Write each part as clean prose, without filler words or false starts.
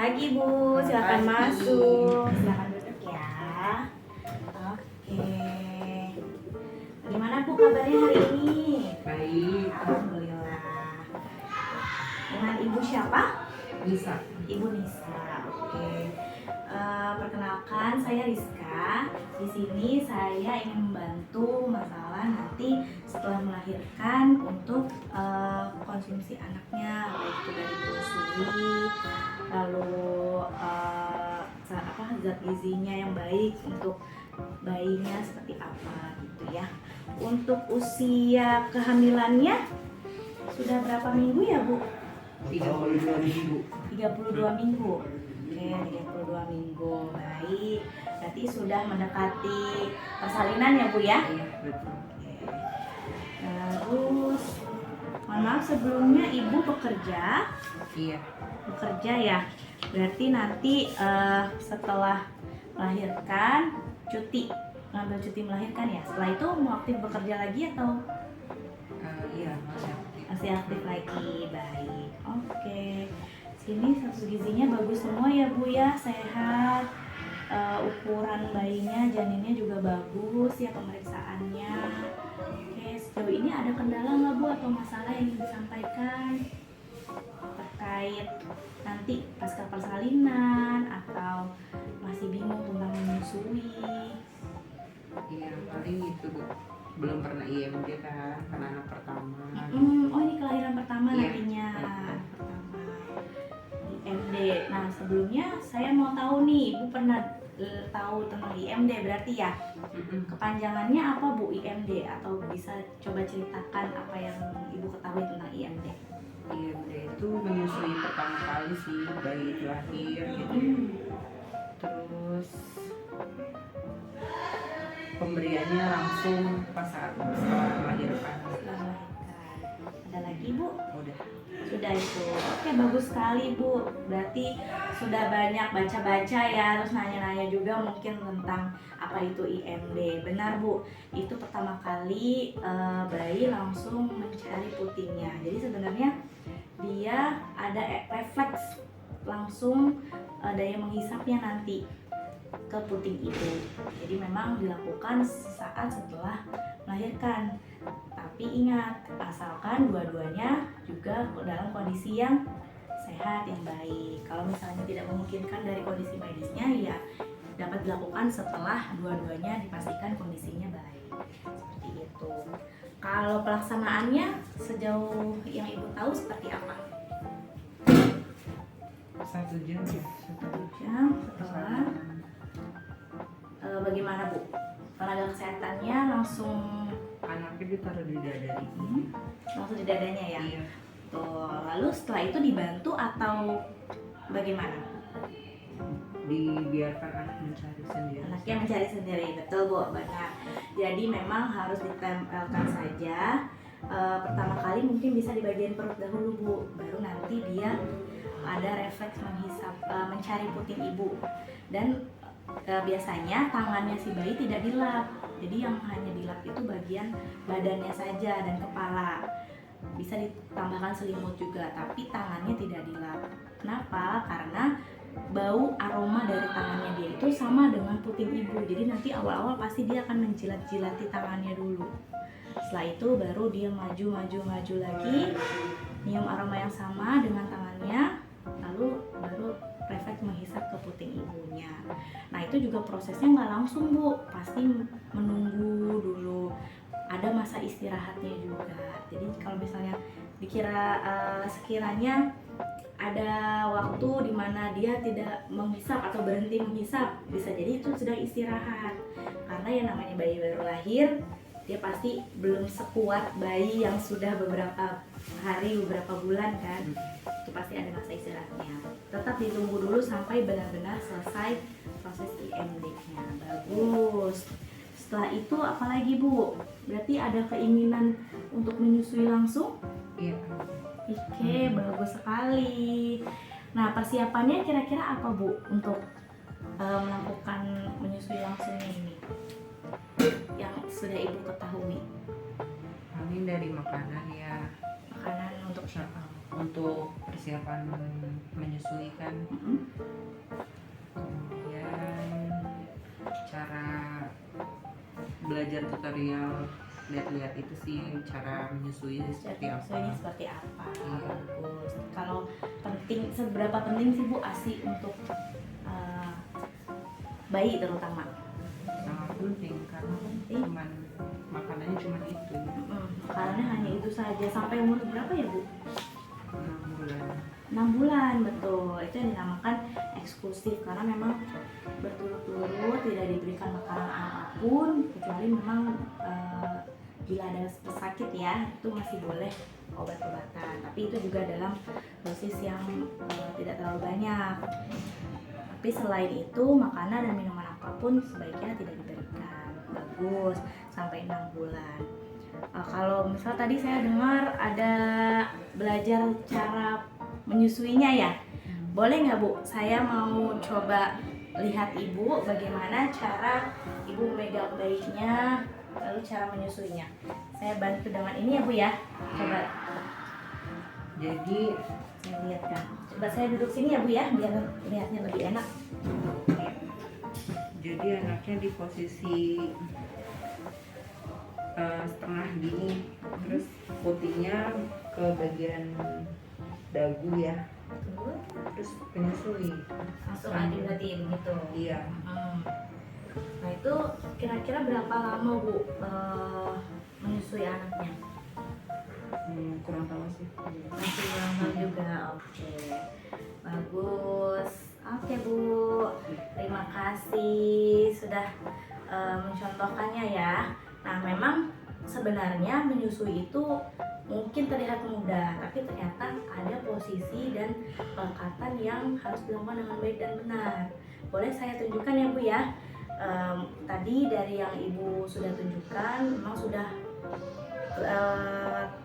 Pagi Bu, silakan masuk. Silakan duduk ya. Oke. Gimana Bu kabarnya hari ini? Baik. Alhamdulillah. Dengan Ibu siapa? Bisa. Ibu Nisa. Oke. Perkenalkan saya Rizka. Di sini saya ingin membantu masalah nanti setelah melahirkan untuk konsumsi anaknya, baik itu dari menyusui, lalu zat gizinya yang baik untuk bayinya seperti apa gitu ya. Untuk usia kehamilannya sudah berapa minggu ya Bu? 32 minggu. 32 minggu. Oke, 32 minggu. Baik. Berarti sudah mendekati persalinan ya Bu ya? Iya, betul. Oke. Terus mohon maaf sebelumnya Ibu bekerja? Iya. Bekerja ya. Berarti nanti setelah melahirkan ngambil cuti melahirkan ya. Setelah itu mau aktif bekerja lagi atau Iya, masih aktif lagi? Baik. Oke. Sini status gizinya bagus semua ya Bu ya, sehat. Ukuran bayinya, janinnya juga bagus ya, pemeriksaannya. Oke, sejauh ini ada kendala nggak Bu atau masalah yang ingin disampaikan terkait nanti pasca persalinan atau masih bingung tentang menyusui? Iya, paling itu Bu. Belum pernah IMD kan, karena anak pertama. Oh ini kelahiran pertama Iya. nantinya. Anak pertama IMD. Nah sebelumnya saya mau tahu nih, Ibu pernah tahu tentang IMD berarti ya? Kepanjangannya apa Bu IMD? Atau bisa coba ceritakan apa yang Ibu ketahui tentang IMD? IMD itu menyusui pertama kali sih, bayi itu lahir gitu. Terus pemberiannya langsung pas saat setelah melahirkan. Setelah melahirkan. Ada lagi Bu? Udah. Sudah itu. Oke, bagus sekali Bu. Berarti sudah banyak baca-baca ya, terus nanya-nanya juga mungkin tentang apa itu IMD. Benar Bu, itu pertama kali bayi langsung mencari putingnya. Jadi sebenarnya dia ada refleks langsung daya menghisapnya nanti ke puting ibu. Jadi memang dilakukan saat setelah melahirkan. Tapi ingat, asalkan dua-duanya juga dalam kondisi yang sehat, yang baik. Kalau misalnya tidak memungkinkan dari kondisi medisnya, ya dapat dilakukan setelah dua-duanya dipastikan kondisinya baik. Seperti itu. Kalau pelaksanaannya sejauh yang Ibu tahu seperti apa? 1 jam ya. 1 jam setelah bagaimana Bu? Tenaga kesehatannya langsung Anaknya ditaruh di dada langsung di dadanya ya? Iya. Tuh, lalu setelah itu dibantu atau bagaimana? Dibiarkan anak mencari sendiri. Anaknya mencari sendiri, betul Bu, benar. Jadi memang harus ditempelkan saja. Pertama kali mungkin bisa di bagian perut dahulu Bu, baru nanti dia ada refleks menghisap, mencari puting ibu. Dan biasanya tangannya si bayi tidak dilap, jadi yang hanya dilap itu bagian badannya saja dan kepala. Bisa ditambahkan selimut juga, tapi tangannya tidak dilap. Kenapa? Karena bau aroma dari tangannya dia itu sama dengan puting ibu. Jadi nanti awal-awal pasti dia akan menjilat-jilati tangannya dulu. Setelah itu baru dia maju lagi, nyium aroma yang sama dengan tangannya, lalu baru refleks menghisap ke puting ibunya. Nah itu juga prosesnya nggak langsung Bu, pasti menunggu dulu. Ada masa istirahatnya juga. Jadi kalau misalnya sekiranya ada waktu di mana dia tidak menghisap atau berhenti menghisap, bisa jadi itu sudah istirahat. Karena yang namanya bayi baru lahir, dia pasti belum sekuat bayi yang sudah beberapa hari, beberapa bulan kan. Itu pasti ada masa istirahatnya. Tetap ditunggu dulu sampai benar-benar selesai proses IMD-nya. Bagus. Setelah itu apalagi Bu? Berarti ada keinginan untuk menyusui langsung? Iya. Oke, bagus sekali. Nah, persiapannya kira-kira apa Bu untuk melakukan menyusui langsungnya ini? Yang sudah Ibu ketahui. Paling dari makanan ya. Makanan untuk siapa? untuk persiapan menyusui kan. Kemudian cara belajar tutorial, lihat-lihat itu sih cara menyusui seperti apa. Menyusuinya seperti apa? Iya. Bagus. Kalau penting, seberapa penting sih Bu ASI untuk bayi terutama? Sangat penting karena cuman makanannya cuma itu. Makanannya hanya itu saja. Sampai umur berapa ya Bu? 6 bulan. 6 bulan, betul. Itu yang dinamakan eksklusif karena memang berturut-turut tidak diberikan makanan apapun kecuali memang bila ada sakit ya, itu masih boleh obat-obatan. Tapi itu juga dalam dosis yang tidak terlalu banyak. Tapi selain itu makanan dan minuman apapun sebaiknya tidak diberikan. Bagus, sampai 6 bulan. Kalau misal tadi saya dengar ada belajar cara menyusuinya ya, boleh nggak Bu? Saya mau coba lihat Ibu bagaimana cara Ibu memegang bayinya, lalu cara menyusuinya. Saya bantu dengan ini ya Bu ya. Coba. Jadi Saya lihatkan. Coba saya duduk sini ya Bu ya, biar lihatnya lebih enak. jadi anaknya di posisi setengah gini, terus putihnya ke bagian dagu ya, terus menyusui. Langsung aja berarti begitu. Iya. Nah itu kira-kira berapa lama Bu menyusui anaknya? Kurang tahu sih. Masih lama juga. Oke, bagus. Oke Bu, terima kasih sudah mencontohkannya ya. Nah memang sebenarnya menyusui itu mungkin terlihat mudah, tapi ternyata ada posisi dan pelekatan yang harus dilakukan dengan baik dan benar. Boleh saya tunjukkan ya Bu ya. Tadi dari yang Ibu sudah tunjukkan memang sudah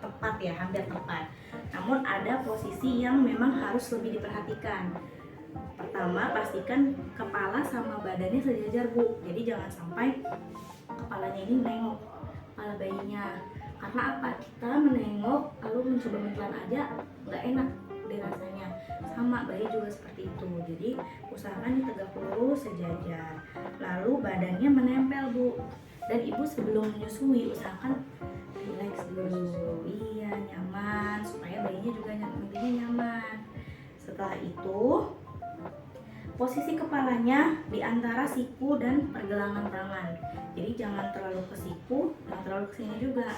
tepat ya, hampir tepat. Namun ada posisi yang memang harus lebih diperhatikan. Pertama, pastikan kepala sama badannya sejajar Bu. Jadi jangan sampai kepalanya ini menengok kepala bayinya. Karena apa? Kita menengok lalu mencoba menelan aja nggak enak dirasanya. Sama bayi juga seperti itu. Jadi usahakan tegak lurus sejajar. Lalu badannya menempel Bu. Dan Ibu sebelum menyusui usahakan relax dulu. Iya, nyaman supaya bayinya juga nantinya nyaman. Setelah itu posisi kepalanya di antara siku dan pergelangan tangan. Jadi jangan terlalu ke siku, jangan terlalu ke sini juga.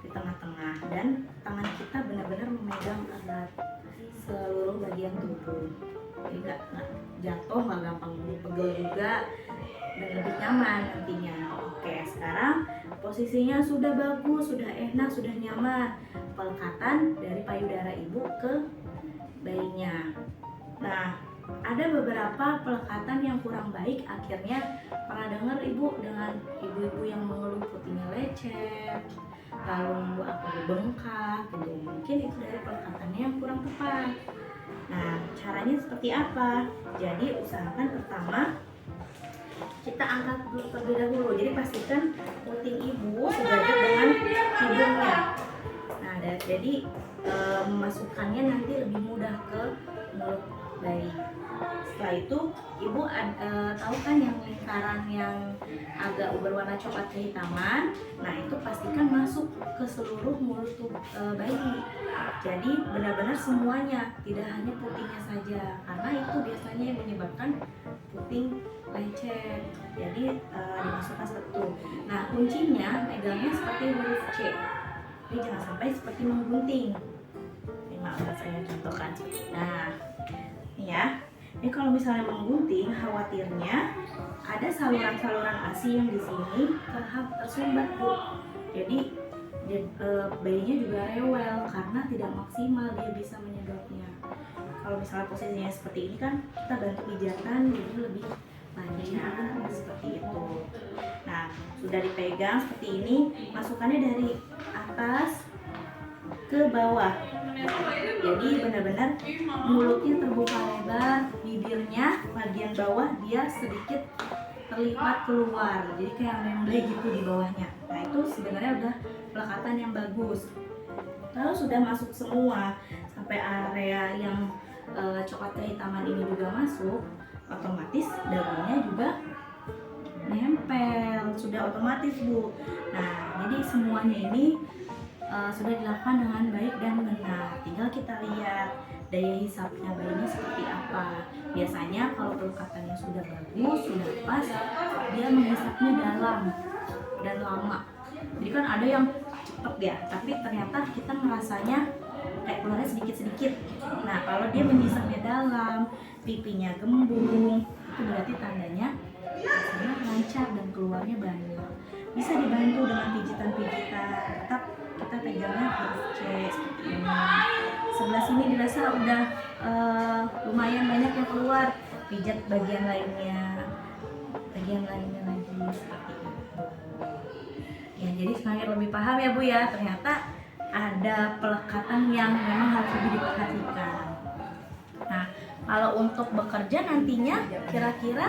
Di tengah-tengah, dan tangan kita benar-benar memegang erat seluruh bagian tubuh. Jadi nggak jatuh, nggak gampang pegel juga, dan lebih nyaman nantinya. Oke, sekarang posisinya sudah bagus, sudah enak, sudah nyaman. Pelekatan dari payudara ibu ke bayinya. Nah, ada beberapa pelekatan yang kurang baik. Akhirnya pernah dengar Ibu dengan ibu-ibu yang mengeluh putihnya lecet, lalu aku bengkak gitu. Mungkin itu dari pelekatannya yang kurang tepat. Nah, caranya seperti apa? Jadi usahakan pertama kita angkat dulu terlebih dahulu. Jadi pastikan puting ibu sejajar dengan hidungnya. Nah, jadi memasukkannya nanti lebih mudah ke mulut bayi. Setelah itu ibu tahu kan yang lingkaran yang agak berwarna coklat kehitaman. Nah itu pastikan masuk ke seluruh mulut bayi. Jadi benar-benar semuanya, tidak hanya putingnya saja, karena itu biasanya yang menyebabkan puting lecet. Jadi dimasukkan seperti itu. Nah kuncinya megangnya seperti huruf C. Jadi jangan sampai seperti menggunting. Ini maaf saya contohkan. Nah ini ya. Ini kalau misalnya menggunting, khawatirnya ada saluran-saluran ASI yang di sini tersumbat Bu. Jadi bayinya juga rewel karena tidak maksimal dia bisa menyedotnya. Kalau misalnya posisinya seperti ini kan kita bantu pijatan jadi lebih lancar seperti itu. Nah sudah dipegang seperti ini, masukannya dari atas ke bawah. Jadi benar-benar mulutnya terbuka lebar, bibirnya bagian bawah dia sedikit terlipat keluar, jadi kayak memble gitu di bawahnya. Nah itu sebenarnya udah pelekatan yang bagus. Lalu sudah masuk semua sampai area yang coklat kehitaman ini juga masuk, otomatis dagingnya juga nempel, sudah otomatis Bu. Nah jadi semuanya ini sudah dilakukan dengan baik dan benar. Tinggal kita lihat daya hisapnya bayinya seperti apa. Biasanya kalau pelekatannya sudah bagus, sudah pas, dia menghisapnya dalam dan lama. Jadi kan ada yang cepet ya, tapi ternyata kita merasanya kayak keluarnya sedikit-sedikit. Nah kalau dia menghisapnya dalam, pipinya gembung, itu berarti tandanya hasilnya lancar dan keluarnya banyak. Bisa dibantu dengan pijitan-pijitan, tetap kita pegangnya huruf C seperti ini. Sebelah sini dirasa udah lumayan banyak yang keluar, pijat bagian lainnya lagi seperti itu. Ya jadi semakin lebih paham ya Bu ya, ternyata ada pelekatan yang memang harus lebih diperhatikan. Nah kalau untuk bekerja nantinya kira-kira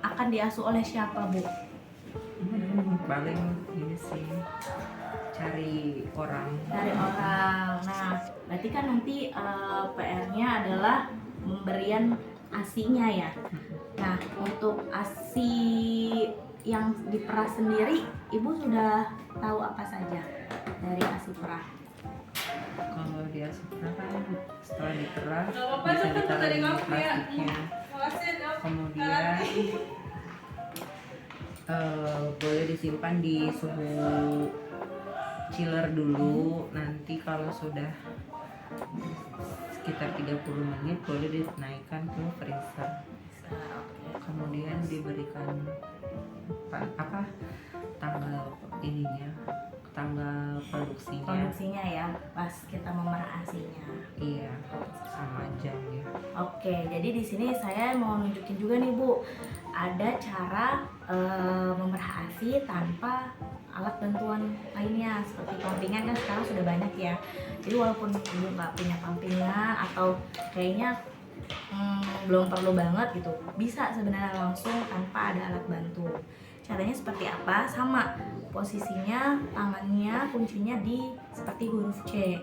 akan diasuh oleh siapa Bu? Paling ini sih cari orang. Nah berarti kan nanti PR-nya adalah pemberian ASI-nya ya. Nah untuk ASI yang diperah sendiri Ibu sudah tahu apa saja dari ASI perah? Kalau dia suka kan setelah diperah bisa ditaruh di plastiknya, kemudian boleh disimpan di suhu chiller dulu. Nanti kalau sudah sekitar 30 menit boleh dinaikkan ke freezer. Kemudian diberikan tanggal tanggal produksinya ya pas kita memerah ASI-nya. Iya, sama jam ya. Oke, jadi di sini saya mau nunjukin juga nih Bu, ada cara memerah ASI tanpa alat bantuan lainnya seperti pampingan kan sekarang sudah banyak ya. Jadi walaupun Ibu nggak punya pampingan atau kayaknya belum perlu banget gitu, bisa sebenarnya langsung tanpa ada alat bantu. Caranya seperti apa? Sama, posisinya tangannya kuncinya di seperti huruf C.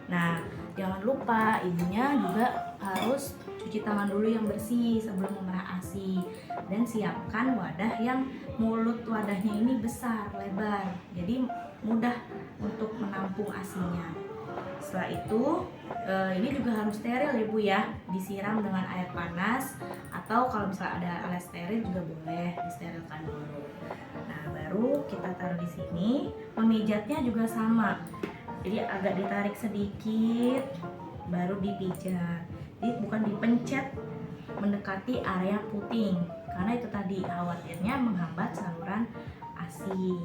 Nah jangan lupa ibunya juga harus cuci tangan dulu yang bersih sebelum memerah ASI, dan siapkan wadah yang mulut wadahnya ini besar, lebar, jadi mudah untuk menampung ASINya. Setelah itu ini juga harus steril ya Bu ya, disiram dengan air panas atau kalau misalnya ada alat steril juga boleh disterilkan dulu. Nah baru kita taruh di sini. Memijatnya juga sama, jadi agak ditarik sedikit baru dipijat. Jadi bukan dipencet mendekati area puting, karena itu tadi khawatirnya menghambat saluran ASI.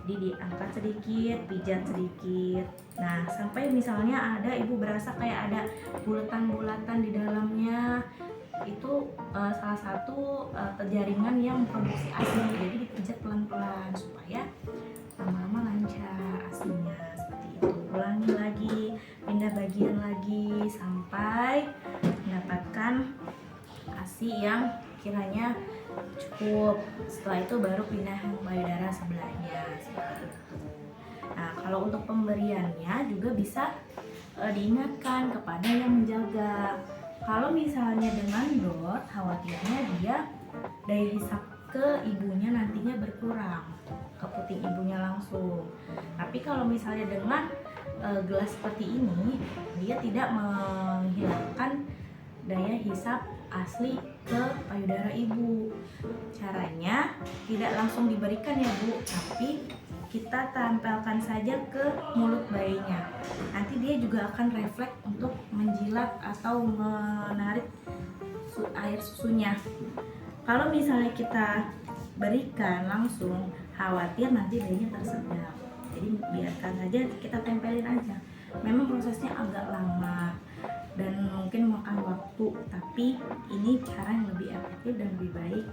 Jadi diangkat sedikit, pijat sedikit. Nah sampai misalnya ada Ibu berasa kayak ada bulatan-bulatan di dalamnya, itu salah satu jaringan yang memproduksi ASI. Jadi dipijat pelan-pelan supaya lama-lama lancar ASINya. Seperti itu. Ulangi lagi, pindah bagian lagi sampai mendapatkan ASI yang kiranya cukup. Setelah itu baru pindah payudara sebelahnya seperti itu. Nah kalau untuk pemberiannya juga bisa diingatkan kepada yang menjaga. Kalau misalnya dengan DOT, khawatirnya dia daya hisap ke ibunya nantinya berkurang, ke puting ibunya langsung. Tapi kalau misalnya dengan gelas seperti ini, dia tidak menghilangkan daya hisap asli ke payudara ibu. Caranya tidak langsung diberikan ya Bu, tapi kita tempelkan saja ke mulut bayinya. Nanti dia juga akan refleks untuk menjilat atau menarik air susunya. Kalau misalnya kita berikan langsung, khawatir nanti bayinya tersedak. Jadi biarkan saja, kita tempelin aja. Memang prosesnya agak lama dan mungkin makan waktu, tapi ini cara yang lebih efektif dan lebih baik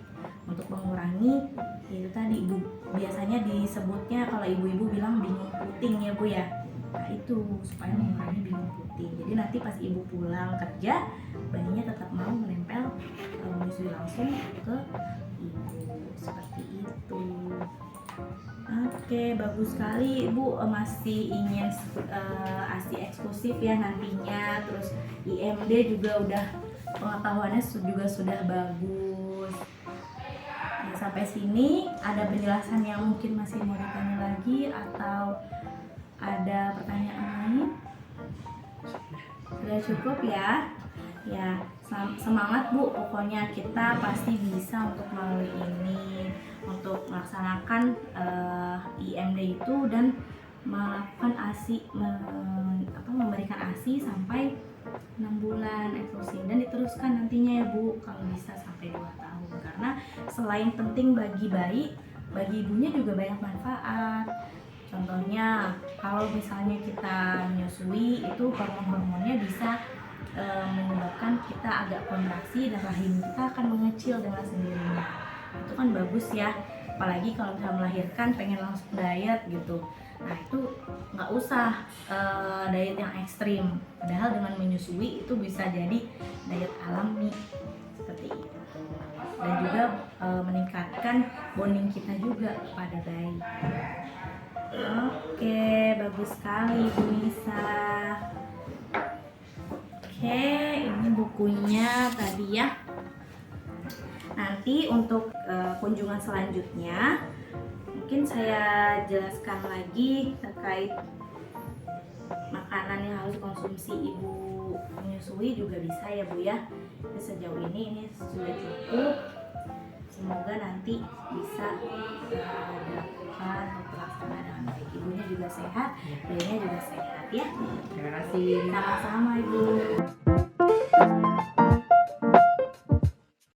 untuk mengurangi itu tadi Bu, biasanya disebutnya kalau ibu-ibu bilang bingung puting ya Bu ya. Nah itu supaya mengurangi bingung puting. Jadi nanti pas ibu pulang kerja, bayinya tetap mau menempel menyusui langsung ke ibu seperti itu. Oke, bagus sekali Ibu. Masih ingin ASI eksklusif ya nantinya. Terus IMD juga udah pengetahuannya juga sudah bagus. Nah, sampai sini ada penjelasan yang mungkin masih mau ditanya lagi atau ada pertanyaan lain? Sudah cukup ya. Ya, semangat Bu. Pokoknya kita pasti bisa untuk melalui ini, untuk melaksanakan IMD itu dan melakukan ASI, memberikan ASI sampai 6 bulan eksklusif dan diteruskan nantinya ya Bu, kalau bisa sampai 2 tahun. Karena selain penting bagi bayi, bagi ibunya juga banyak manfaat. Contohnya kalau misalnya kita menyusui, itu hormon-hormonnya bisa menyebabkan kita agak kontraksi dan rahim kita akan mengecil dengan sendirinya. Itu kan bagus ya, apalagi kalau misalnya melahirkan pengen langsung diet gitu. Nah itu nggak usah diet yang ekstrim, padahal dengan menyusui itu bisa jadi diet alami seperti itu, dan juga meningkatkan bonding kita juga kepada bayi. Oke, bagus sekali Bu Nisa. Oke, ini bukunya tadi ya. Nanti untuk kunjungan selanjutnya mungkin saya jelaskan lagi terkait makanan yang harus konsumsi ibu menyusui juga bisa ya Bu ya. Jadi sejauh ini sudah cukup. Semoga nanti bisa dilakukan untuk terlaksana dengan baik. Ibunya juga sehat, bayinya juga sehat ya. Terima kasih. Sama-sama Ibu.